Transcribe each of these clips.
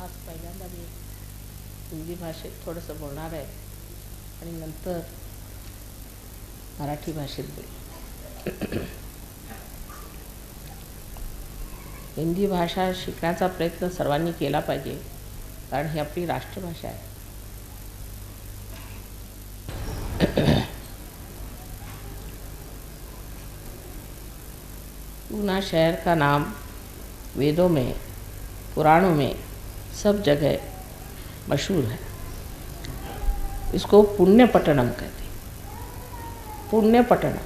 आज पहिल्यांदा मी हिंदी भाषेत थोडंसं बोलणार आहे आणि नंतर मराठी भाषेत बोलेन. हिंदी भाषा शिकण्याचा प्रयत्न सर्वांनी केला पाहिजे, कारण ही आपली राष्ट्रभाषा आहे. पूना शहर का नाम वेदों में, पुराणों में सब जगह मशहूर है. इसको पुण्यपट्टनम कहते हैं, पुण्यपट्टनम.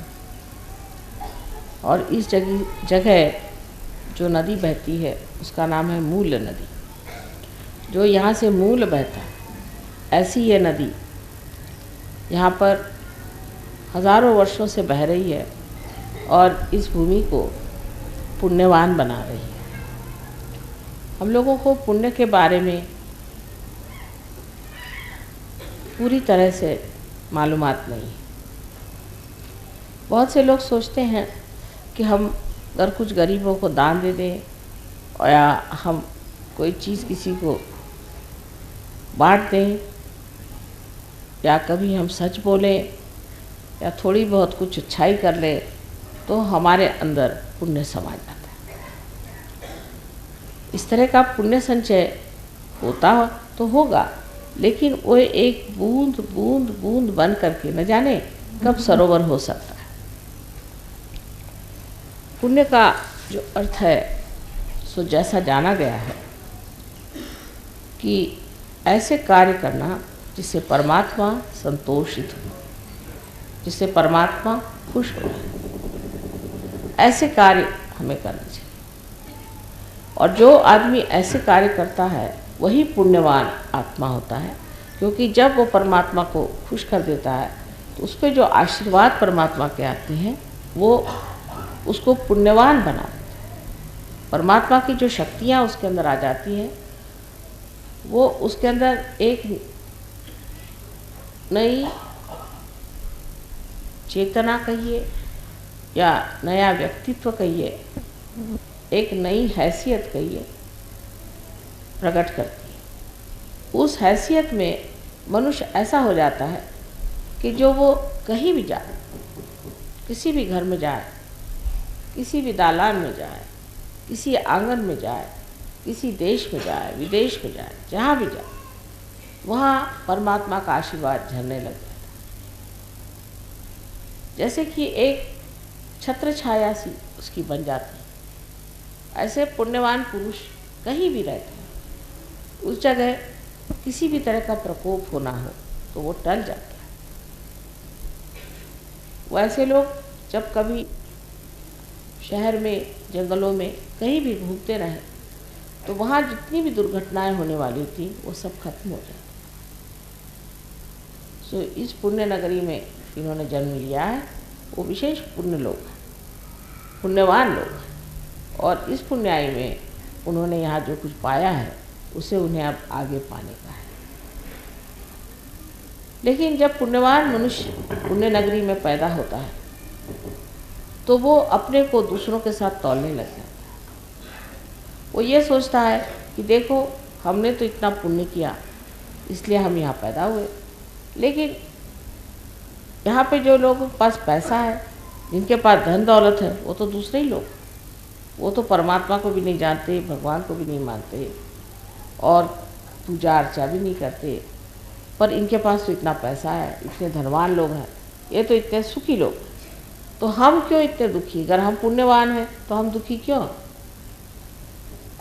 और इस जगह जो नदी बहती है उसका नाम है मूल नदी. जो यहाँ से मूल बहता है, ऐसी ये नदी यहाँ पर हज़ारों वर्षों से बह रही है और इस भूमि को पुण्यवान बना रही है. हम लोगों को पुण्य के बारे में पूरी तरह से मालूमात नहीं है. बहुत से लोग सोचते हैं कि हम अगर कुछ गरीबों को दान दे दें या हम कोई चीज़ किसी को बांट दें या कभी हम सच बोलें या थोड़ी बहुत कुछ अच्छाई कर ले तो हमारे अंदर पुण्य समा जाता है. इस तरह का पुण्य संचय होता तो होगा, लेकिन वो एक बूंद बूंद बूंद बन करके न जाने कब सरोवर हो सकता है. पुण्य का जो अर्थ है सो जैसा जाना गया है कि ऐसे कार्य करना जिससे परमात्मा संतोषित हो, जिससे परमात्मा खुश हो, ऐसे कार्य हमें करने चाहिए. और जो आदमी ऐसे कार्य करता है वही पुण्यवान आत्मा होता है, क्योंकि जब वो परमात्मा को खुश कर देता है तो उस पर जो आशीर्वाद परमात्मा के आते हैं वो उसको पुण्यवान बना देते हैं. परमात्मा की जो शक्तियाँ उसके अंदर आ जाती हैं वो उसके अंदर एक नई चेतना कहिए या नया व्यक्तित्व कहिए, एक नई हैसियत कहिए, प्रकट करती है. उस हैसियत में मनुष्य ऐसा हो जाता है कि जो वो कहीं भी जाए, किसी भी घर में जाए, किसी भी दालान में जाए, किसी आंगन में जाए, किसी देश में जाए, विदेश में जाए, जहाँ भी जाए वहाँ परमात्मा का आशीर्वाद झरने लग जाता है. जैसे कि एक छत्र छाया सी उसकी बन जाती है, ऐसे पुण्यवान पुरुष कहीं भी रहते हैं, उस जगह किसी भी तरह का प्रकोप होना हो तो वो टल जाता है. वैसे लोग जब कभी शहर में, जंगलों में कहीं भी घूमते रहे तो वहाँ जितनी भी दुर्घटनाएं होने वाली थी वो सब खत्म हो जाती. सो इस पुण्य नगरी में इन्होंने जन्म लिया है, वो विशेष पुण्य लोग हैं, पुण्यवान लोग हैं. और इस पुण्याई में उन्होंने यहाँ जो कुछ पाया है उसे उन्हें अब आगे पाने का है. लेकिन जब पुण्यवान मनुष्य पुण्य नगरी में पैदा होता है तो वो अपने को दूसरों के साथ तौलने लग जाता है. वो ये सोचता है कि देखो हमने तो इतना पुण्य किया इसलिए हम यहाँ पैदा हुए, लेकिन यहाँ पे जो लोगों के पास पैसा है, जिनके पास धन दौलत है, वो तो दूसरे ही लोग, वो तो परमात्मा को भी नहीं जानते, भगवान को भी नहीं मानते और पूजा अर्चा भी नहीं करते. पर इनके पास तो इतना पैसा है, इतने धनवान लोग हैं, ये तो इतने सुखी लोग हैं, तो हम क्यों इतने दुखी? अगर हम पुण्यवान हैं तो हम दुखी क्यों?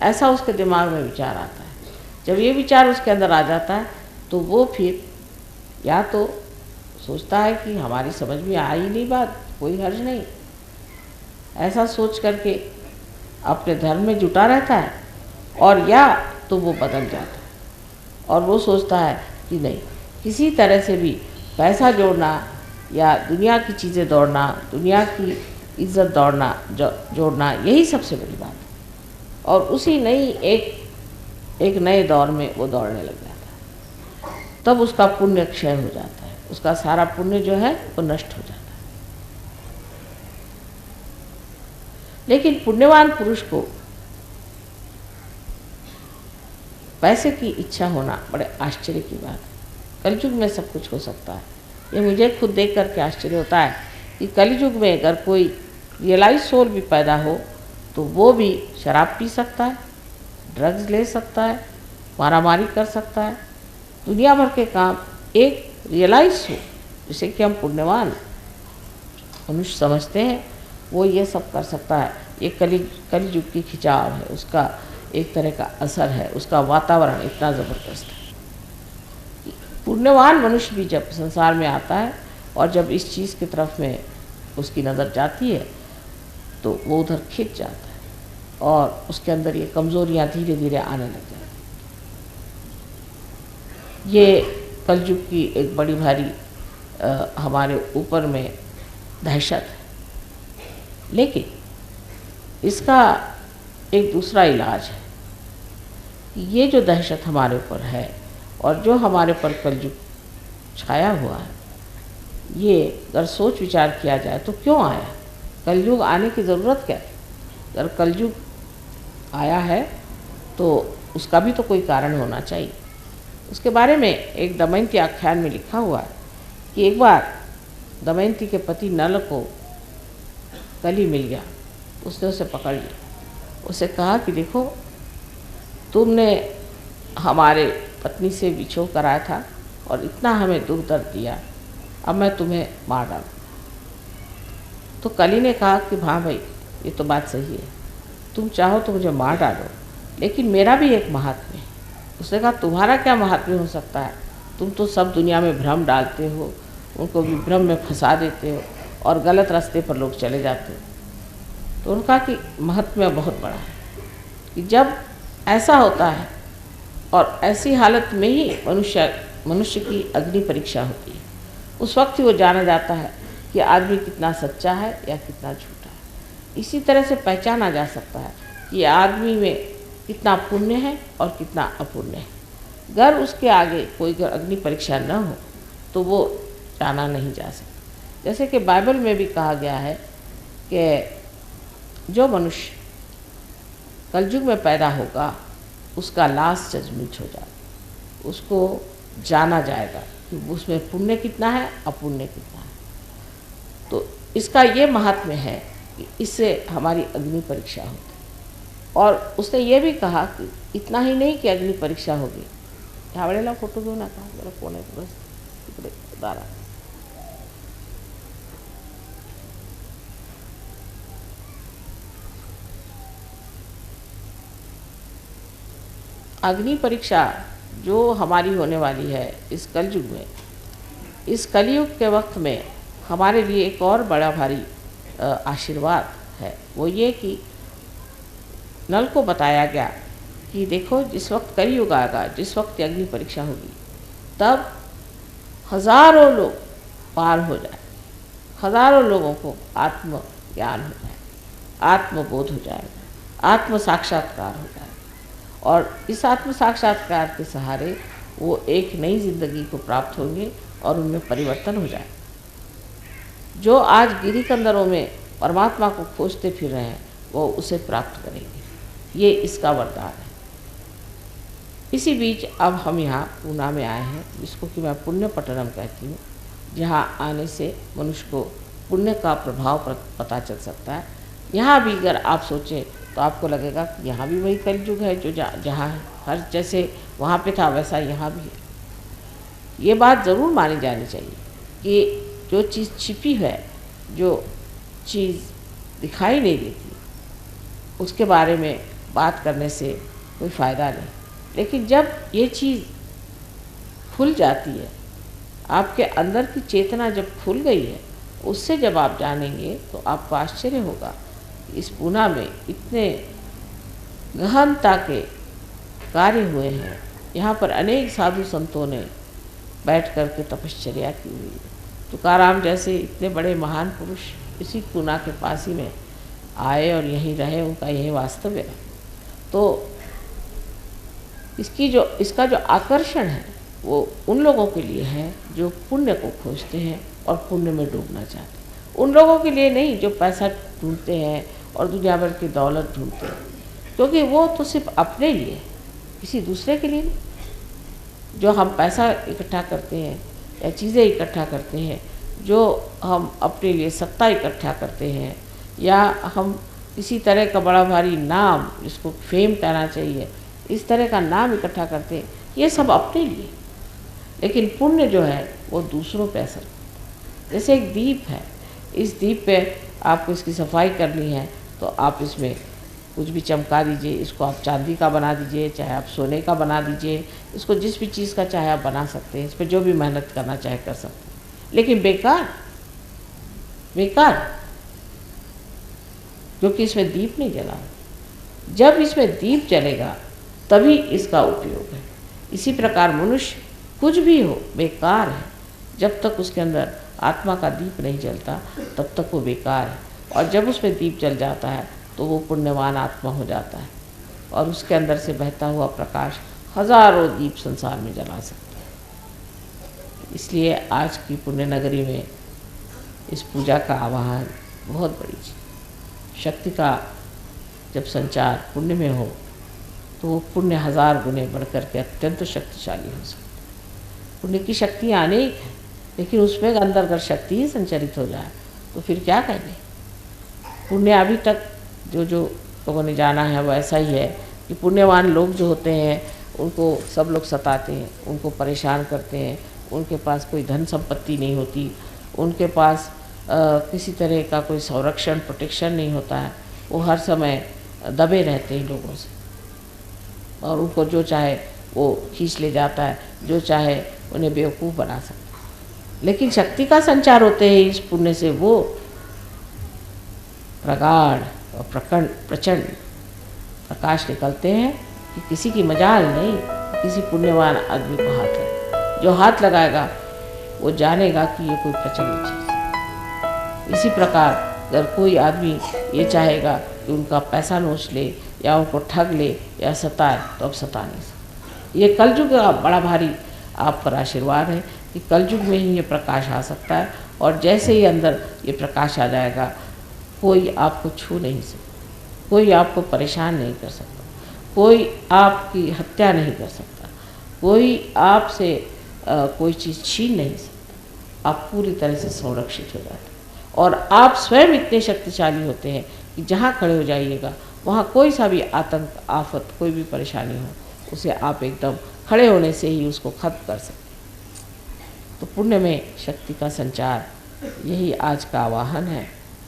ऐसा उसके दिमाग में विचार आता है. जब ये विचार उसके अंदर आ जाता है तो वो फिर या तो सोचता है कि हमारी समझ में आ ही नहीं बात, कोई हर्ज नहीं, ऐसा सोच करके अपने धर्म में जुटा रहता है, और या तो वो बदल जाता है और वो सोचता है कि नहीं, किसी तरह से भी पैसा जोड़ना या दुनिया की चीज़ें दौड़ना, दुनिया की इज्जत दौड़ना जोड़ना, यही सबसे बड़ी बात है. और उसी नई एक नए दौर में वो दौड़ने लग जाता है. तब उसका पुण्य क्षय हो जाता है, उसका सारा पुण्य जो है वो नष्ट हो जाता है. लेकिन पुण्यवान पुरुष को पैसे की इच्छा होना बड़े आश्चर्य की बात है। कलयुग में सब कुछ हो सकता है। ये मुझे खुद देख करके आश्चर्य होता है कि कलयुग में अगर कोई रियलाइज सोल भी पैदा हो तो वो भी शराब पी सकता है, ड्रग्स ले सकता है, मारामारी कर सकता है, दुनिया भर के काम एक रियलाइज हो जिसे कि हम पुण्यवान मनुष्य समझते हैं, वो ये सब कर सकता है। ये कलयुग की खिंचाव है, उसका एक तरह का असर है, उसका वातावरण इतना ज़बरदस्त है। पुण्यवान मनुष्य भी जब संसार में आता है और जब इस चीज़ की तरफ में उसकी नज़र जाती है तो वो उधर खिंच जाता है और उसके अंदर ये कमज़ोरियाँ धीरे धीरे आने लग जाती हैं। ये कलयुग की एक बड़ी भारी हमारे ऊपर में दहशत है, लेकिन इसका एक दूसरा इलाज है। ये जो दहशत हमारे ऊपर है और जो हमारे पर कलयुग छाया हुआ है, ये अगर सोच विचार किया जाए तो क्यों आया, कलयुग आने की ज़रूरत क्या है? अगर कलयुग आया है तो उसका भी तो कोई कारण होना चाहिए। उसके बारे में एक दमयंती आख्यान में लिखा हुआ है कि एक बार दमयंती के पति नल को कली मिल गया, उसने उसे पकड़ लिया। उसे कहा कि देखो, तुमने हमारे पत्नी से विछोह कराया था और इतना हमें दुख दर्द दिया, अब मैं तुम्हें मार डालूँ। तो कली ने कहा कि हाँ भाई, ये तो बात सही है, तुम चाहो तो मुझे मार डालो, लेकिन मेरा भी एक महात्म्य है। उसने कहा तुम्हारा क्या महात्म्य हो सकता है, तुम तो सब दुनिया में भ्रम डालते हो, उनको भी भ्रम में फंसा देते हो और गलत रास्ते पर लोग चले जाते हो। तो उनका कि महात्म्य बहुत बड़ा है कि जब ऐसा होता है और ऐसी हालत में ही मनुष्य की अग्नि परीक्षा होती है, उस वक्त ही वो जाना जाता है कि आदमी कितना सच्चा है या कितना झूठा है। इसी तरह से पहचाना जा सकता है कि आदमी में कितना पुण्य है और कितना अपुण्य है। अगर उसके आगे कोई अग्नि परीक्षा न हो तो वो जाना नहीं जा सकता। जैसे कि बाइबल में भी कहा गया है कि जो मनुष्य कलयुग में पैदा होगा उसका लास्ट जजमेंट हो जाएगा, उसको जाना जाएगा कि उसमें पुण्य कितना है, अपुण्य कितना है। तो इसका ये महात्म्य है कि इससे हमारी अग्नि परीक्षा होती है। और उसने ये भी कहा कि इतना ही नहीं कि अग्नि परीक्षा होगी, ह्यावेळेला फोटो घेऊ नका, जरा कोण आहे बस तिकडे दारात। अग्नि परीक्षा जो हमारी होने वाली है इस कलयुग में, इस कलयुग के वक्त में हमारे लिए एक और बड़ा भारी आशीर्वाद है। वो ये कि नल को बताया गया कि देखो, जिस वक्त कलयुग आएगा, जिस वक्त अग्नि परीक्षा होगी, तब हज़ारों लोग पार हो जाए, हज़ारों लोगों को आत्म ज्ञान हो जाए, आत्मबोध हो जाएगा, आत्म साक्षात्कार हो जाएगा। और इस आत्म साक्षात्कार के सहारे वो एक नई जिंदगी को प्राप्त होंगे और उनमें परिवर्तन हो जाए। जो आज गिरी कंदरों में परमात्मा को खोजते फिर रहे हैं वो उसे प्राप्त करेंगे। ये इसका वरदान है। इसी बीच अब हम यहाँ पूना में आए हैं, जिसको कि मैं पुण्य पट्टनम कहती हूँ, जहाँ आने से मनुष्य को पुण्य का प्रभाव पता चल सकता है। यहाँ भी अगर आप सोचें तो आपको लगेगा कि यहाँ भी वही कलयुग है जो जहाँ है, हर जैसे वहाँ पे था वैसा यहाँ भी है। ये बात ज़रूर मानी जानी चाहिए कि जो चीज़ छिपी है, जो चीज़ दिखाई नहीं देती, उसके बारे में बात करने से कोई फ़ायदा नहीं। लेकिन जब ये चीज़ खुल जाती है, आपके अंदर की चेतना जब खुल गई है, उससे जब आप जानेंगे तो आपको आश्चर्य होगा। इस पूना में इतने गहनता के कार्य हुए हैं। यहाँ पर अनेक साधु संतों ने बैठ कर के तपश्चर्या की हुई है। तुकाराम जैसे इतने बड़े महान पुरुष इसी पूना के पास ही में आए और यहीं रहे, उनका यही वास्तव्य है। तो इसका जो आकर्षण है वो उन लोगों के लिए है जो पुण्य को खोजते हैं और पुण्य में डूबना चाहते हैं। उन लोगों के लिए नहीं जो पैसा ढूंढते हैं और दुनिया भर की दौलत ढूंढते हैं, क्योंकि वो तो सिर्फ अपने लिए, किसी दूसरे के लिए नहीं। जो हम पैसा इकट्ठा करते हैं या चीज़ें इकट्ठा करते हैं, जो हम अपने लिए सत्ता इकट्ठा करते हैं, या हम किसी तरह का बड़ा भारी नाम, जिसको फेम कहना चाहिए, इस तरह का नाम इकट्ठा करते हैं, ये सब अपने लिए। लेकिन पुण्य जो है वो दूसरों पे असर करता है। जैसे एक दीप है, इस दीप पे आपको इसकी सफाई करनी है तो आप इसमें कुछ भी चमका दीजिए, इसको आप चांदी का बना दीजिए, चाहे आप सोने का बना दीजिए, इसको जिस भी चीज़ का चाहे आप बना सकते हैं, इस पर जो भी मेहनत करना चाहे कर सकते हैं। लेकिन बेकार बेकार, क्योंकि इसमें दीप नहीं जला। जब इसमें दीप जलेगा तभी इसका उपयोग है। इसी प्रकार मनुष्य कुछ भी हो बेकार है, जब तक उसके अंदर आत्मा का दीप नहीं जलता तब तक वो बेकार है। और जब उसमें दीप जल जाता है तो वो पुण्यवान आत्मा हो जाता है और उसके अंदर से बहता हुआ प्रकाश हजारों दीप संसार में जला सकता है। इसलिए आज की पुण्य नगरी में इस पूजा का आवाहन बहुत बड़ी चीज़। शक्ति का जब संचार पुण्य में हो तो वो पुण्य 1000 गुने बढ़कर के अत्यंत शक्तिशाली हो सकता है। पुण्य की शक्ति अनेक है, लेकिन उसमें अंदर अगर शक्ति ही संचरित हो जाए तो फिर क्या कहेंगे। पुण्य अभी तक जो जो लोगों ने जाना है वो ऐसा ही है कि पुण्यवान लोग जो होते हैं उनको सब लोग सताते हैं, उनको परेशान करते हैं, उनके पास कोई धन संपत्ति नहीं होती, उनके पास किसी तरह का कोई संरक्षण प्रोटेक्शन नहीं होता है। वो हर समय दबे रहते हैं लोगों से और उनको जो चाहे वो खींच ले जाता है, जो चाहे उन्हें बेवकूफ़ बना सकता है। लेकिन शक्ति का संचार होते ही इस पुण्य से वो प्रगाढ़ और प्रचंड प्रकाश निकलते हैं कि किसी की मजाल नहीं, किसी पुण्यवान आदमी को हाथ लगे। जो हाथ लगाएगा वो जानेगा कि ये कोई प्रचंड चीज़ है। इसी प्रकार अगर कोई आदमी ये चाहेगा कि उनका पैसा नोच ले या उनको ठग ले या सताए तो अब सता नहीं सकता। ये कलयुग का बड़ा भारी आप पर आशीर्वाद है कि कलयुग में ही ये प्रकाश आ सकता है और जैसे ही अंदर ये प्रकाश आ जाएगा कोई आपको छू नहीं सकता, कोई आपको परेशान नहीं कर सकता, कोई आपकी हत्या नहीं कर सकता, कोई आपसे कोई चीज़ छीन नहीं सकता। आप पूरी तरह से संरक्षित हो जाते हैं और आप स्वयं इतने शक्तिशाली होते हैं कि जहाँ खड़े हो जाइएगा वहाँ कोई सा भी आतंक आफत कोई भी परेशानी हो उसे आप एकदम खड़े होने से ही उसको खत्म कर सकते हैं। तो पुण्य में शक्ति का संचार यही आज का आवाहन है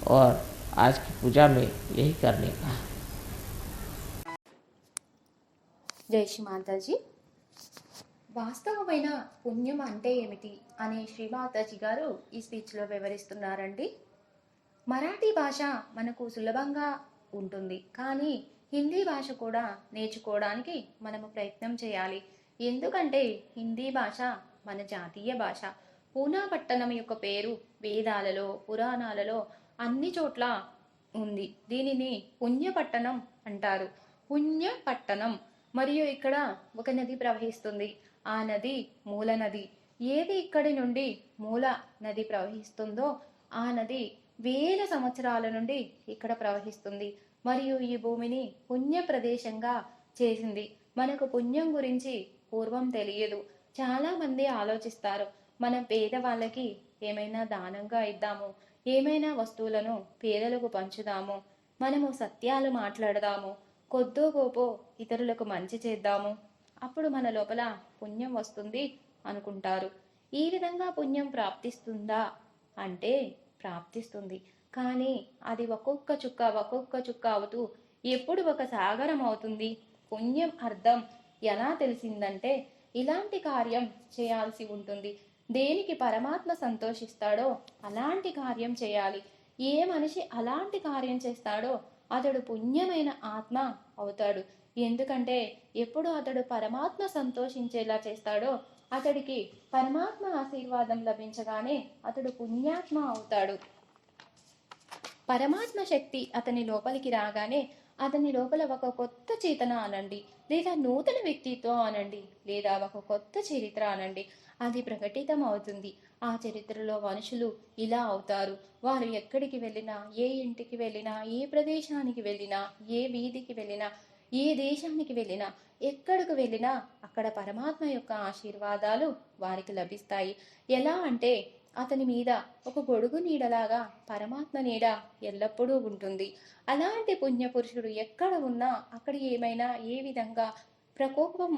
और आज की पूजा में यही करने का है। జై శ్రీ మాతాజీ. వాస్తవమైన పుణ్యం అంటే ఏమిటి అని శ్రీ మాతాజీ గారు ఈ స్పీచ్లో వివరిస్తున్నారండి. మరాఠీ భాష మనకు సులభంగా ఉంటుంది, కానీ హిందీ భాష కూడా నేర్చుకోవడానికి మనము ప్రయత్నం చేయాలి. ఎందుకంటే హిందీ భాష మన జాతీయ భాష. పూనా పట్టణం యొక్క పేరు వేదాలలో పురాణాలలో అన్ని చోట్ల ఉంది. దీనిని పుణ్యపట్టణం అంటారు. పుణ్యపట్టణం. మరియు ఇక్కడ ఒక నది ప్రవహిస్తుంది. ఆ నది మూల నది. ఏది ఇక్కడి నుండి మూల నది ప్రవహిస్తుందో ఆ నది వేల సంవత్సరాల నుండి ఇక్కడ ప్రవహిస్తుంది మరియు ఈ భూమిని పుణ్య ప్రదేశంగా చేసింది. మనకు పుణ్యం గురించి పూర్వం తెలియదు. చాలా మంది ఆలోచిస్తారు మనం పేదవాళ్ళకి ఏమైనా దానంగా ఇద్దాము, ఏమైనా వస్తువులను పేదలకు పంచుదాము, మనము సత్యాలు మాట్లాడదాము, కొద్దో గోపో ఇతరులకు మంచి చేద్దాము, అప్పుడు మన లోపల పుణ్యం వస్తుంది అనుకుంటారు. ఈ విధంగా పుణ్యం ప్రాప్తిస్తుందా అంటే ప్రాప్తిస్తుంది, కానీ అది ఒక్కొక్క చుక్క అవుతూ ఎప్పుడు ఒక సాగరం అవుతుంది. పుణ్యం అర్థం ఎలా తెలిసిందంటే ఇలాంటి కార్యం చేయాల్సి ఉంటుంది. దేనికి పరమాత్మ సంతోషిస్తాడో అలాంటి కార్యం చేయాలి. ఏ మనిషి అలాంటి కార్యం చేస్తాడో అతడు పుణ్యమైన ఆత్మ అవుతాడు. ఎందుకంటే ఎప్పుడు అతడు పరమాత్మ సంతోషించేలా చేస్తాడో అతడికి పరమాత్మ ఆశీర్వాదం లభించగానే అతడు పుణ్యాత్మ అవుతాడు. పరమాత్మ శక్తి అతని లోపలికి రాగానే అతని లోపల ఒక కొత్త చేతన అనండి, లేదా నూతన వ్యక్తిత్వం అనండి, లేదా ఒక కొత్త చరిత్ర అనండి, అది ప్రకటితం అవుతుంది. ఆ చరిత్రలో మనుషులు ఇలా అవుతారు. వారు ఎక్కడికి వెళ్ళినా, ఏ ఇంటికి వెళ్ళినా, ఏ ప్రదేశానికి వెళ్ళినా, ఏ వీధికి వెళ్ళినా, ఏ దేశానికి వెళ్ళినా ఎక్కడికి వెళ్ళినా అక్కడ పరమాత్మ యొక్క ఆశీర్వాదాలు వారికి లభిస్తాయి. ఎలా అంటే అతని మీద ఒక గొడుగు నీడలాగా పరమాత్మ నీడ ఎల్లప్పుడూ ఉంటుంది. అలాంటి పుణ్యపురుషుడు ఎక్కడ ఉన్నా అక్కడ ఏమైనా ఏ విధంగా ప్రకోపం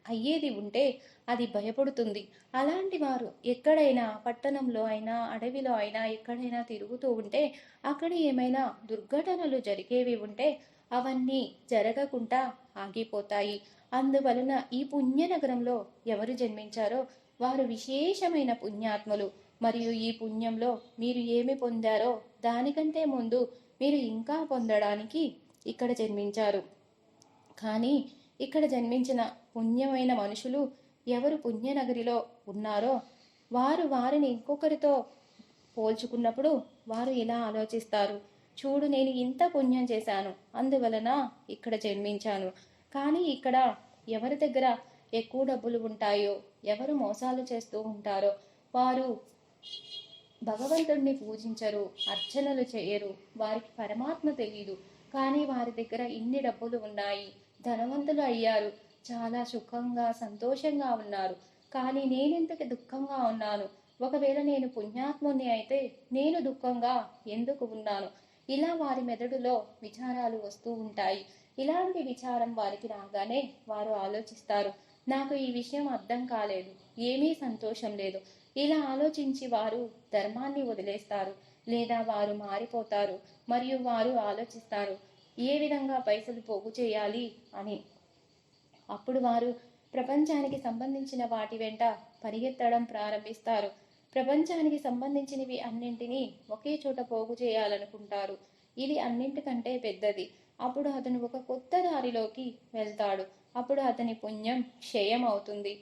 అయ్యేది ఉంటే అది భయపడుతుంది. అలాంటి వారు ఎక్కడైనా పట్టణంలో అయినా అడవిలో అయినా ఎక్కడైనా తిరుగుతూ ఉంటే అక్కడ ఏమైనా దుర్ఘటనలు జరిగేవి ఉంటే అవన్నీ జరగకుండా ఆగిపోతాయి. అందువలన ఈ పుణ్యనగరంలో ఎవరు జన్మించారో వారు విశేషమైన పుణ్యాత్ములు. మరియు ఈ పుణ్యంలో మీరు ఏమి పొందారో దానికంటే ముందు మీరు ఇంకా పొందడానికి ఇక్కడ జన్మించారు. కానీ ఇక్కడ జన్మించిన పుణ్యమైన మనుషులు ఎవరు పుణ్యనగరిలో ఉన్నారో వారు వారిని ఇంకొకరితో పోల్చుకున్నప్పుడు వారు ఇలా ఆలోచిస్తారు, చూడు నేను ఇంత పుణ్యం చేశాను, అందువలన ఇక్కడ జన్మించాను. కానీ ఇక్కడ ఎవరి దగ్గర ఎక్కువ డబ్బులు ఉంటాయో, ఎవరు మోసాలు చేస్తూ ఉంటారో వారు భగవంతుడిని పూజించరు, అర్చనలు చేయరు, వారికి పరమాత్మ తెలియదు. కానీ వారి దగ్గర ఇన్ని డబ్బులు ఉన్నాయి, ధనవంతులు అయ్యారు, చాలా సుఖంగా సంతోషంగా ఉన్నారు. కానీ నేనెందుకు దుఃఖంగా ఉన్నాను? ఒకవేళ నేను పుణ్యాత్ముని అయితే నేను దుఃఖంగా ఎందుకు ఉన్నాను? ఇలా వారి మెదడులో విచారాలు వస్తూ ఉంటాయి. ఇలాంటి విచారం వారికి రాగానే వారు ఆలోచిస్తారు, నాకు ఈ విషయం అర్థం కాలేదు, ఏమీ సంతోషం లేదు. ఇలా ఆలోచించి వారు ధర్మాన్ని వదిలేస్తారు, లేదా వారు మారిపోతారు. మరియు వారు ఆలోచిస్తారు ఏ విధంగా పైసలు పోగు చేయాలి అని. అప్పుడు వారు ప్రపంచానికి సంబంధించిన వాటి వెంట పరిగెత్తడం ప్రారంభిస్తారు. ప్రపంచానికి సంబంధించినవి అన్నింటినీ ఒకే చోట పోగు చేయాలనుకుంటారు. ఇది అన్నింటికంటే పెద్దది. అప్పుడు అతను ఒక కొత్త దారిలోకి వెళ్తాడు. అప్పుడు అతని పుణ్యం క్షయం అవుతుంది.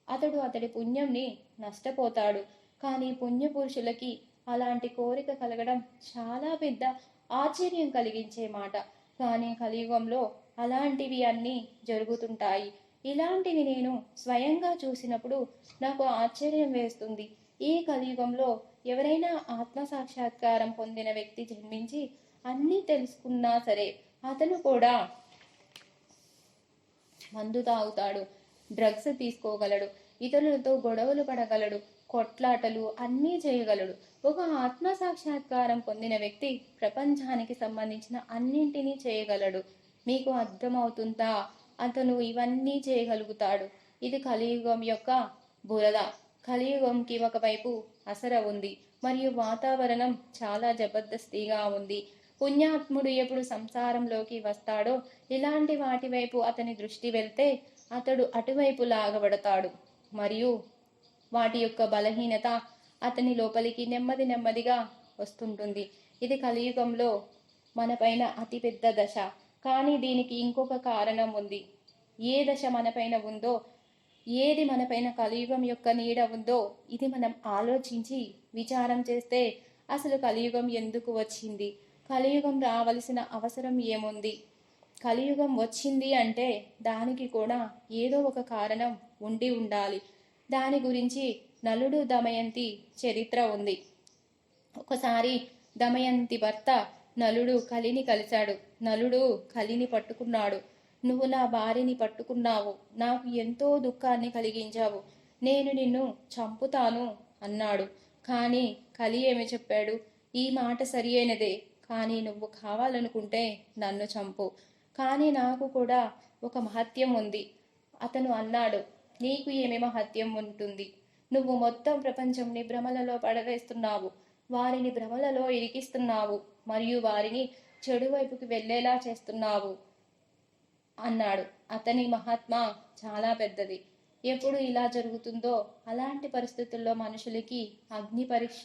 అతడి పుణ్యంని నష్టపోతాడు. కానీ పుణ్యపురుషులకి అలాంటి కోరిక కలగడం చాలా పెద్ద ఆశ్చర్యం కలిగించే మాట. కానీ కలియుగంలో అలాంటివి అన్నీ జరుగుతుంటాయి. ఇలాంటివి నేను స్వయంగా చూసినప్పుడు నాకు ఆశ్చర్యం వేస్తుంది. ఈ కలియుగంలో ఎవరైనా ఆత్మసాక్షాత్కారం పొందిన వ్యక్తి జన్మించి అన్నీ తెలుసుకున్నా సరే అతను కూడా మందు తాగుతాడు, డ్రగ్స్ తీసుకోగలడు, ఇతరులతో గొడవలు పడగలడు, కొట్లాటలు అన్నీ చేయగలడు. ఒక ఆత్మ సాక్షాత్కారం పొందిన వ్యక్తి ప్రపంచానికి సంబంధించిన అన్నింటినీ చేయగలడు. మీకు అర్థమవుతుందా? అతను ఇవన్నీ చేయగలుగుతాడు. ఇది కలియుగం యొక్క బురద. కలియుగంకి ఒకవైపు అసర ఉంది మరియు వాతావరణం చాలా జబర్దస్తిగా ఉంది. పుణ్యాత్ముడు ఎప్పుడు సంసారంలోకి వస్తాడో ఇలాంటి వాటి వైపు అతని దృష్టి వెళ్తే అతడు అటువైపు లాగబడతాడు మరియు వాటి యొక్క బలహీనత అతని లోపలికి నెమ్మదిగా వస్తుంటుంది. ఇది కలియుగంలో మనపైన అతిపెద్ద దశ. కానీ దీనికి ఇంకొక కారణం ఉంది. ఏ దశ మనపైన ఉందో, ఏది మనపైన కలియుగం యొక్క నీడ ఉందో ఇది మనం ఆలోచించి విచారం చేస్తే అసలు కలియుగం ఎందుకు వచ్చింది, కలియుగం రావలసిన అవసరం ఏముంది, కలియుగం వచ్చింది అంటే దానికి కూడా ఏదో ఒక కారణం ఉండి ఉండాలి. దాని గురించి నలుడు దమయంతి చరిత్ర ఉంది. ఒకసారి దమయంతి భర్త నలుడు కలిని కలిశాడు. నలుడు కలిని పట్టుకున్నాడు. నువ్వు నా భార్యని పట్టుకున్నావు, నాకు ఎంతో దుఃఖాన్ని కలిగించావు, నేను నిన్ను చంపుతాను అన్నాడు. కానీ కలి ఏమి చెప్పాడు? ఈ మాట సరి అయినదే, కానీ నువ్వు కావాలనుకుంటే నన్ను చంపు, కానీ నాకు కూడా ఒక మహత్యం ఉంది. అతను అన్నాడు, నీకు ఏమి మహత్యం ఉంటుంది? నువ్వు మొత్తం ప్రపంచంని భ్రమలలో పడవేస్తున్నావు, వారిని భ్రమలలో ఇరికిస్తున్నావు మరియు వారిని చెడు వైపుకి వెళ్ళేలా చేస్తున్నావు అన్నాడు. అతని మహాత్మ చాలా పెద్దది. ఎప్పుడు ఇలా జరుగుతుందో అలాంటి పరిస్థితుల్లో మనుషులకి అగ్ని పరీక్ష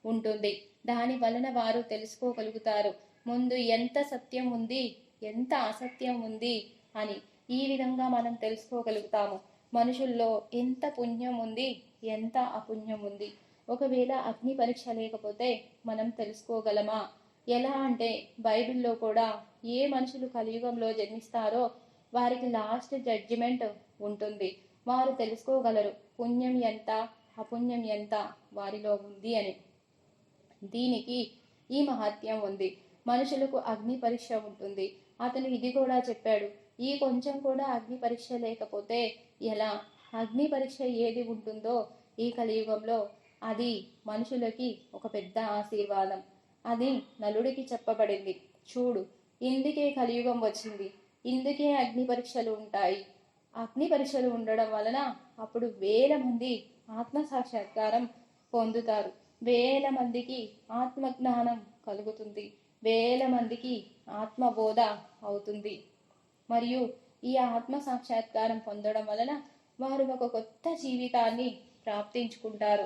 ఉంటుంది. దాని వలన వారు తెలుసుకోగలుగుతారు ముందు ఎంత సత్యం ఉంది, ఎంత అసత్యం ఉంది అని. ఈ విధంగా మనం తెలుసుకోగలుగుతాము మనుషుల్లో ఎంత పుణ్యం ఉంది, ఎంత అపుణ్యం ఉంది. ఒకవేళ అగ్ని పరీక్ష లేకపోతే మనం తెలుసుకోగలమా? ఎలా అంటే బైబిల్లో కూడా ఏ మనుషులు కలియుగంలో జన్మిస్తారో వారికి లాస్ట్ జడ్జిమెంట్ ఉంటుంది. వారు తెలుసుకోగలరు పుణ్యం ఎంత, అపుణ్యం ఎంత వారిలో ఉంది అని. దీనికి ఈ మహత్యం ఉంది. మనుషులకు అగ్ని పరీక్ష ఉంటుంది. అతను ఇది కూడా చెప్పాడు, ఈ కొంచెం కూడా అగ్ని పరీక్ష లేకపోతే ఎలా? అగ్ని పరీక్ష ఏది ఉంటుందో ఈ కలియుగంలో అది మనుషులకి ఒక పెద్ద ఆశీర్వాదం. అది నలుడికి చెప్పబడింది. చూడు, ఇందుకే కలియుగం వచ్చింది, ఇందుకే అగ్ని పరీక్షలు ఉంటాయి. అగ్ని పరీక్షలు ఉండడం వలన అప్పుడు వేల మంది ఆత్మ సాక్షాత్కారం పొందుతారు. వేల మందికి ఆత్మజ్ఞానం కలుగుతుంది. వేల మందికి ఆత్మబోధ అవుతుంది. మరియు ఈ ఆత్మ సాక్షాత్కారం పొందడం వలన వారు ఒక కొత్త జీవితాన్ని ప్రాప్తించుకుంటారు.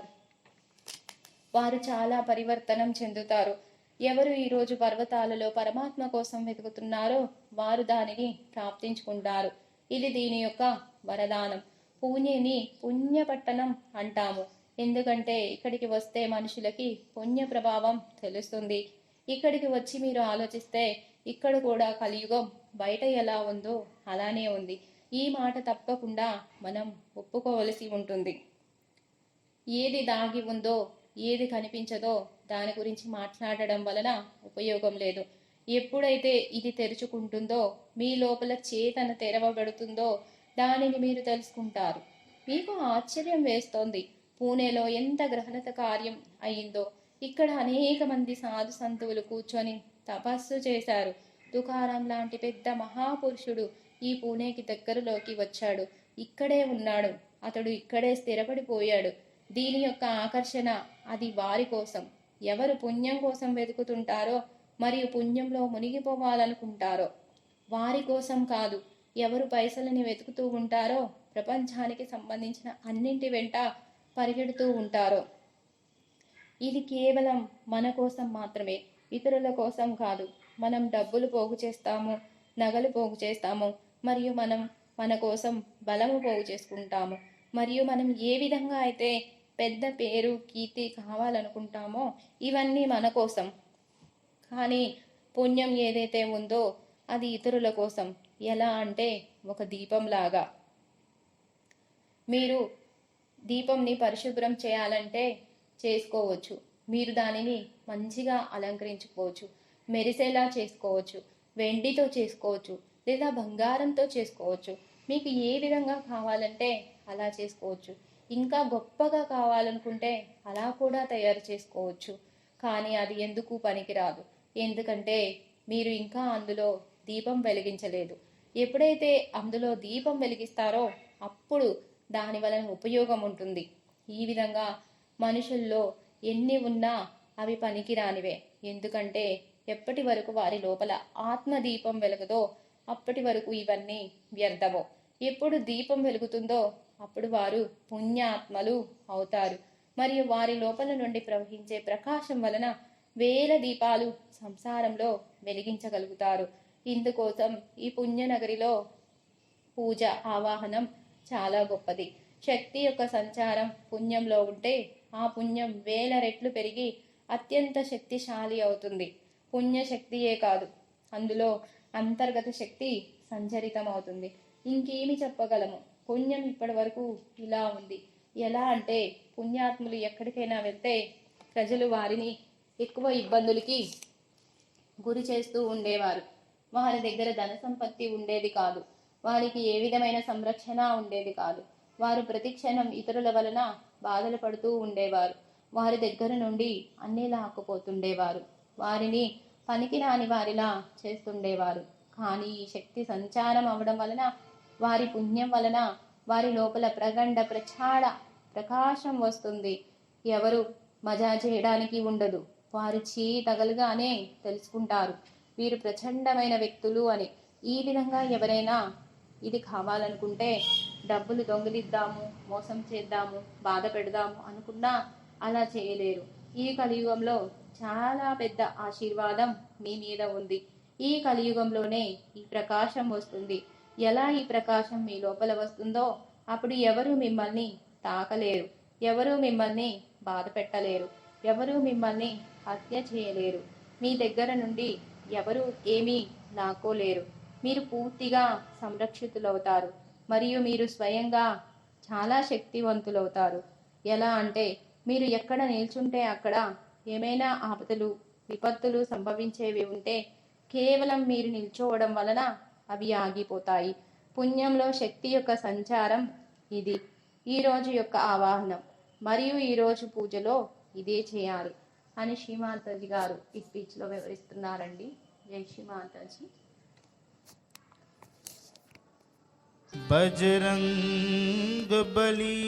వారు చాలా పరివర్తనం చెందుతారు. ఎవరు ఈరోజు పర్వతాలలో పరమాత్మ కోసం వెతుకుతున్నారో వారు దానిని ప్రాప్తించుకుంటారు. ఇది దీని యొక్క వరదానం. పూణేని పుణ్యపట్టణం అంటాము. ఎందుకంటే ఇక్కడికి వస్తే మనుషులకి పుణ్య ప్రభావం తెలుస్తుంది. ఇక్కడికి వచ్చి మీరు ఆలోచిస్తే ఇక్కడ కూడా కలియుగం బయట ఎలా ఉందో అలానే ఉంది. ఈ మాట తప్పకుండా మనం ఒప్పుకోవలసి ఉంటుంది. ఏది దాగి ఉందో, ఏది కనిపించదో దాని గురించి మాట్లాడడం వలన ఉపయోగం లేదు. ఎప్పుడైతే ఇది తెరుచుకుంటుందో, మీ లోపల చేతన తెరవబడుతుందో దానిని మీరు తెలుసుకుంటారు. మీకు ఆశ్చర్యం వేస్తోంది, పూణేలో ఎంత గ్రహణత కార్యం అయిందో. ఇక్కడ అనేక మంది సాధు సంతువులు కూర్చొని తపస్సు చేశారు. తుకారాం లాంటి పెద్ద మహాపురుషుడు ఈ పూణేకి దగ్గరలోకి వచ్చాడు. ఇక్కడే ఉన్నాడు. అతడు ఇక్కడే స్థిరపడిపోయాడు. దీని యొక్క ఆకర్షణ అది వారి కోసం. ఎవరు పుణ్యం కోసం వెతుకుతుంటారో మరియు పుణ్యంలో మునిగిపోవాలనుకుంటారో వారి కోసం కాదు. ఎవరు పైసలని వెతుకుతూ ఉంటారో, ప్రపంచానికి సంబంధించిన అన్నింటి వెంట పరిగెడుతూ ఉంటారో, ఇది కేవలం మన కోసం మాత్రమే, ఇతరుల కోసం కాదు. మనం డబ్బులు పోగు చేస్తాము, నగలు పోగు చేస్తాము, మరియు మనం మన కోసం బలము పోగు చేసుకుంటాము. మరియు మనం ఏ విధంగా అయితే పెద్ద పేరు కీర్తి కావాలనుకుంటామో ఇవన్నీ మన కోసం. కానీ పుణ్యం ఏదైతే ఉందో అది ఇతరుల కోసం. ఎలా అంటే ఒక దీపంలాగా. మీరు దీపంని పరిశుభ్రం చేయాలంటే చేసుకోవచ్చు. మీరు దానిని మంచిగా అలంకరించుకోవచ్చు, మెరిసేలా చేసుకోవచ్చు, వెండితో చేసుకోవచ్చు, లేదా బంగారంతో చేసుకోవచ్చు. మీకు ఏ విధంగా కావాలంటే అలా చేసుకోవచ్చు. ఇంకా గొప్పగా కావాలనుకుంటే అలా కూడా తయారు చేసుకోవచ్చు. కానీ అది ఎందుకు పనికిరాదు. ఎందుకంటే మీరు ఇంకా అందులో దీపం వెలిగించలేదు. ఎప్పుడైతే అందులో దీపం వెలిగిస్తారో అప్పుడు దాని వలన ఉపయోగం ఉంటుంది. ఈ విధంగా మనుషుల్లో ఎన్ని ఉన్నా అవి పనికిరానివే. ఎందుకంటే ఎప్పటి వరకు వారి లోపల ఆత్మదీపం వెలుగుదో అప్పటి వరకు ఇవన్నీ వ్యర్థమో. ఎప్పుడు దీపం వెలుగుతుందో అప్పుడు వారు పుణ్యాత్మలు అవుతారు. మరియు వారి లోపల నుండి ప్రవహించే ప్రకాశం వలన వేల దీపాలు సంసారంలో వెలిగించగలుగుతారు. ఇందుకోసం ఈ పుణ్యనగరిలో పూజ ఆవాహనం చాలా గొప్పది. శక్తి యొక్క సంచారం పుణ్యంలో ఉంటే ఆ పుణ్యం వేల రెట్లు పెరిగి అత్యంత శక్తిశాలి అవుతుంది. పుణ్యశక్తియే కాదు, అందులో అంతర్గత శక్తి సంచరితం అవుతుంది. ఇంకేమి చెప్పగలము? పుణ్యం ఇప్పటి వరకు ఇలా ఉంది. ఎలా అంటే పుణ్యాత్ములు ఎక్కడికైనా వెళ్తే ప్రజలు వారిని ఎక్కువ ఇబ్బందులకి గురి చేస్తూ ఉండేవారు. వారి దగ్గర ధన సంపత్తి ఉండేది కాదు. వారికి ఏ విధమైన సంరక్షణ ఉండేది కాదు. వారు ప్రతిక్షణం ఇతరుల వలన బాధలు పడుతూ ఉండేవారు. వారి దగ్గర నుండి అన్నీ లాక్కుపోతుండేవారు. వారిని పనికిరాని వారిలా చేస్తుండేవారు. కానీ ఈ శక్తి సంచారం అవడం వలన, వారి పుణ్యం వలన వారి లోపల ప్రగండ ప్రచాడ ప్రకాశం వస్తుంది. ఎవరు మజా చేయడానికి ఉండదు. వారు చేయి తగలగానే తెలుసుకుంటారు వీరు ప్రచండమైన వ్యక్తులు అని. ఈ విధంగా ఎవరైనా ఇది కావాలనుకుంటే డబ్బులు దొంగిలిద్దాము, మోసం చేద్దాము, బాధ పెడదాము అనుకున్నా అలా చేయలేరు. ఈ కలియుగంలో చాలా పెద్ద ఆశీర్వాదం మీ మీద ఉంది. ఈ కలియుగంలోనే ఈ ప్రకాశం వస్తుంది. ఎలా ఈ ప్రకాశం మీ లోపల వస్తుందో అప్పుడు ఎవరు మిమ్మల్ని తాకలేరు, ఎవరు మిమ్మల్ని బాధ పెట్టలేరు, ఎవరు మిమ్మల్ని హత్య చేయలేరు. మీ దగ్గర నుండి ఎవరు ఏమీ లాక్కోలేరు. మీరు పూర్తిగా సంరక్షితులవుతారు మరియు మీరు స్వయంగా చాలా శక్తివంతులవుతారు. ఎలా అంటే మీరు ఎక్కడ నిల్చుంటే అక్కడ ఏమైనా ఆపదలు విపత్తులు సంభవించేవి ఉంటే కేవలం మీరు నిల్చోవడం వలన అవి ఆగిపోతాయి. పుణ్యంలో శక్తి యొక్క సంచారం ఇది. ఈరోజు యొక్క ఆవాహనం మరియు ఈరోజు పూజలో ఇదే చేయాలి అని శ్రీ మాతాజీ గారు ఈ స్పీచ్లో వివరిస్తున్నారండి. జై శ్రీ మాతాజీ. बजरंग बली